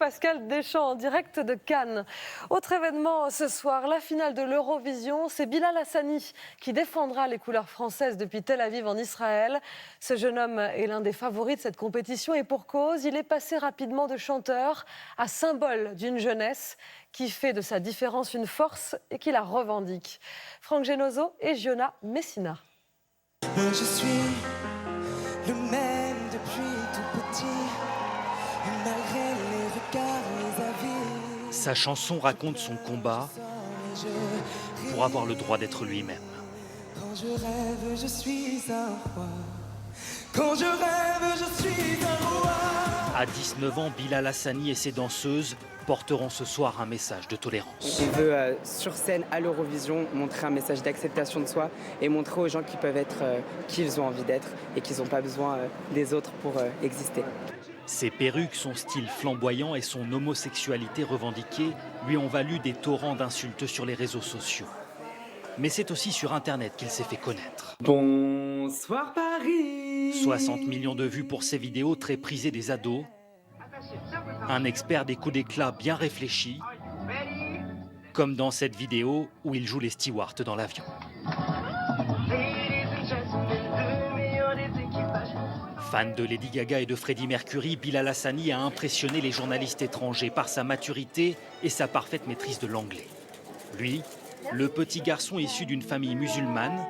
Pascal Deschamps en direct de Cannes. Autre événement ce soir, la finale de l'Eurovision. C'est Bilal Hassani qui défendra les couleurs françaises depuis Tel Aviv en Israël. Ce jeune homme est l'un des favoris de cette compétition et pour cause, il est passé rapidement de chanteur à symbole d'une jeunesse qui fait de sa différence une force et qui la revendique. Franck Genozo et Giona Messina. Je suis le même depuis tout petit, malgré les regards, les avis. Sa chanson raconte son combat pour avoir le droit d'être lui-même. Quand je rêve, je suis un roi. Quand je rêve, je suis un roi. À 19 ans, Bilal Hassani et ses danseuses porteront ce soir un message de tolérance. On veut, sur scène, à l'Eurovision, montrer un message d'acceptation de soi et montrer aux gens qu'ils peuvent être qui ils ont envie d'être et qu'ils n'ont pas besoin des autres pour exister. Ses perruques, son style flamboyant et son homosexualité revendiquée lui ont valu des torrents d'insultes sur les réseaux sociaux. Mais c'est aussi sur Internet qu'il s'est fait connaître. Bonsoir Paris. 60 millions de vues pour ses vidéos très prisées des ados. Un expert des coups d'éclat bien réfléchis, comme dans cette vidéo où il joue les stewards dans l'avion. Fan de Lady Gaga et de Freddie Mercury, Bilal Hassani a impressionné les journalistes étrangers par sa maturité et sa parfaite maîtrise de l'anglais. Lui, le petit garçon issu d'une famille musulmane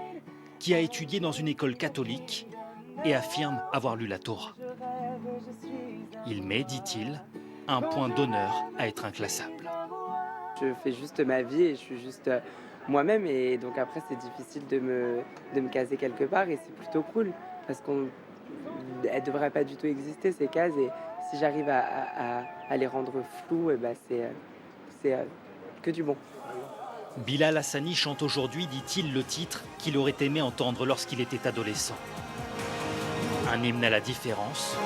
qui a étudié dans une école catholique et affirme avoir lu la Torah. Il met, dit-il, un point d'honneur à être inclassable. Je fais juste ma vie et je suis juste moi-même et donc après c'est difficile de me caser quelque part et c'est plutôt cool parce qu'elle ne devrait pas du tout exister ces cases et si j'arrive à les rendre floues, c'est que du bon. Bilal Hassani chante aujourd'hui, dit-il, le titre qu'il aurait aimé entendre lorsqu'il était adolescent. Un hymne à la différence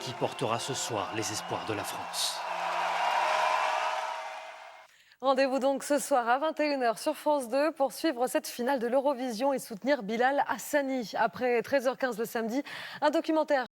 qui portera ce soir les espoirs de la France. Rendez-vous donc ce soir à 21h sur France 2 pour suivre cette finale de l'Eurovision et soutenir Bilal Hassani. Après 13h15 le samedi, un documentaire